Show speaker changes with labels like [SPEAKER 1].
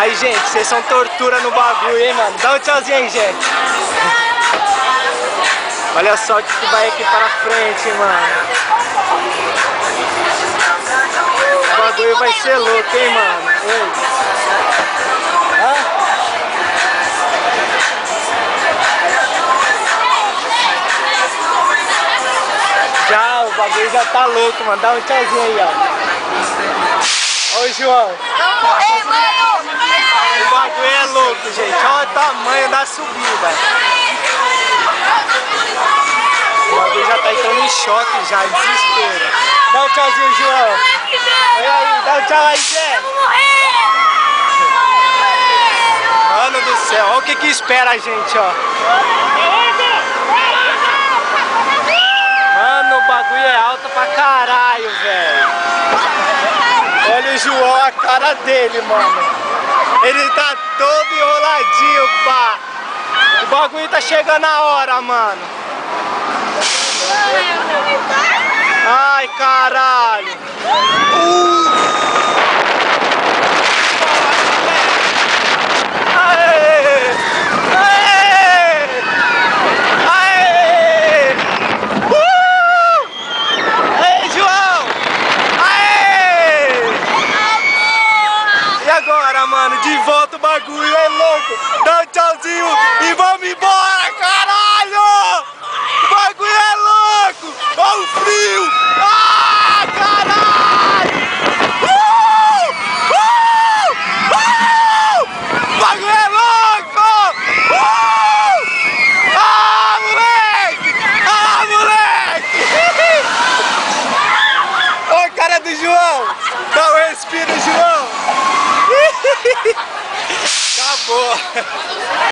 [SPEAKER 1] Aí, gente, vocês são tortura no bagulho, hein, mano? Dá um tchauzinho aí, gente. Olha só o que vai aqui para frente, mano. O bagulho vai ser louco, hein, mano? Ei. Hã? Já, o bagulho já tá louco, mano. Dá um tchauzinho aí, ó. Ô, João.
[SPEAKER 2] Ei, mano!
[SPEAKER 1] O bagulho é louco, gente. Olha o tamanho da subida. O bagulho já tá entrando em choque já, em desespero. Dá um tchauzinho, João. Olha aí, dá um tchau aí, Zé. Mano do céu, olha o que espera a gente, ó. Mano, o bagulho é alto pra caralho, velho. Olha o João, a cara dele, mano. Ele tá todo enroladinho, pá. O bagulho tá chegando a hora, mano. Ai, caralho. Aê! Aê! Aê! Aê, João! Aê! E agora, mano? De volta o bagulho, é louco! Dá um tchauzinho e vamos embora, caralho! O bagulho é louco! Olha o frio! Ah, caralho! O bagulho é louco! Ah, moleque! Ah, moleque! Olha a cara do João! Dá um respiro, João! Acabou!